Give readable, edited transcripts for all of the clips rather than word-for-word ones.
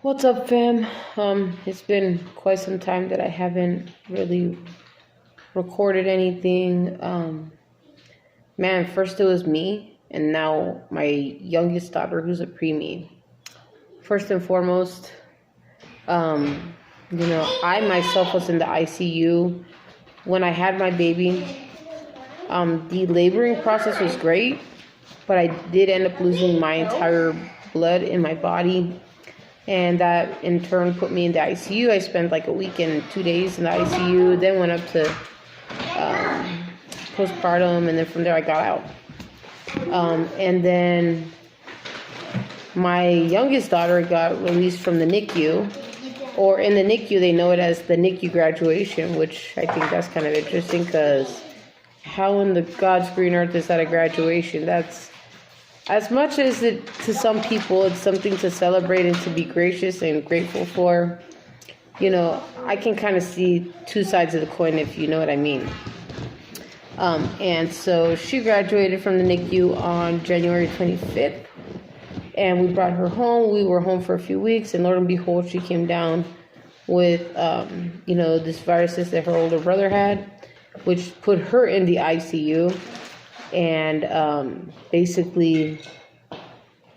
What's up, fam? It's been quite some time that I haven't really recorded anything. Man, first it was me, and now my youngest daughter, who's a premie. First and foremost, I myself was in the ICU when I had my baby. The laboring process was great, but I did end up losing my entire blood in my body. And that in turn put me in the ICU. I spent like a week and 2 days in the ICU, then went up to postpartum, and then from there I got out. And then my youngest daughter got released from the NICU, or in the NICU they know it as the NICU graduation, which I think that's kind of interesting because how in the God's green earth is that a graduation? That's, as much as it to some people it's something to celebrate and to be gracious and grateful for, I can kind of see two sides of the coin, if you know what I mean. And so she graduated from the NICU on January 25th, and we brought her home. We were home for a few weeks, and Lord and behold, she came down with, this viruses that her older brother had, which put her in the ICU. And basically,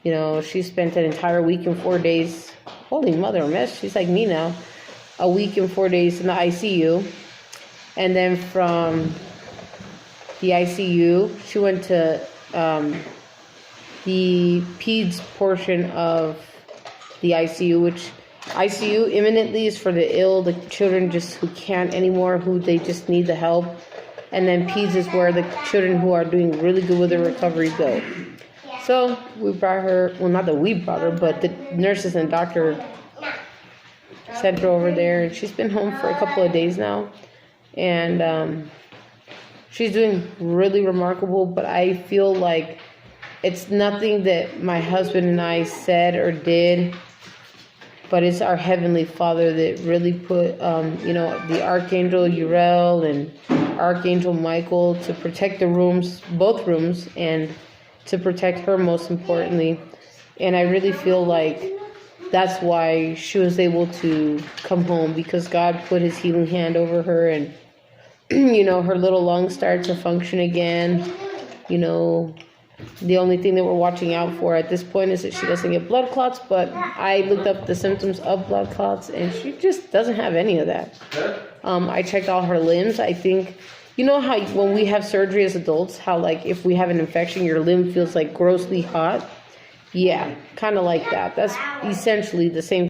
she spent an entire week and 4 days. Holy mother of mess, she's like me now. A week and 4 days in the ICU. And then from the ICU, she went to the peds portion of the ICU, which ICU imminently is for the ill, the children just who can't anymore, who they just need the help. And then peds is where the children who are doing really good with their recovery go. So we brought her, well, not that we brought her, but the nurses and doctor sent her over there. And she's been home for a couple of days now. And she's doing really remarkable. But I feel like it's nothing that my husband and I said or did, but it's our Heavenly Father that really put, the Archangel Uriel and Archangel Michael to protect the rooms, both rooms, and to protect her most importantly. And I really feel like that's why she was able to come home, because God put his healing hand over her, and her little lungs started to function again. The only thing that we're watching out for at this point is that she doesn't get blood clots, but I looked up the symptoms of blood clots, and she just doesn't have any of that. I checked all her limbs. I think, how when we have surgery as adults, how like if we have an infection, your limb feels like grossly hot? Yeah, kind of like that. That's essentially the same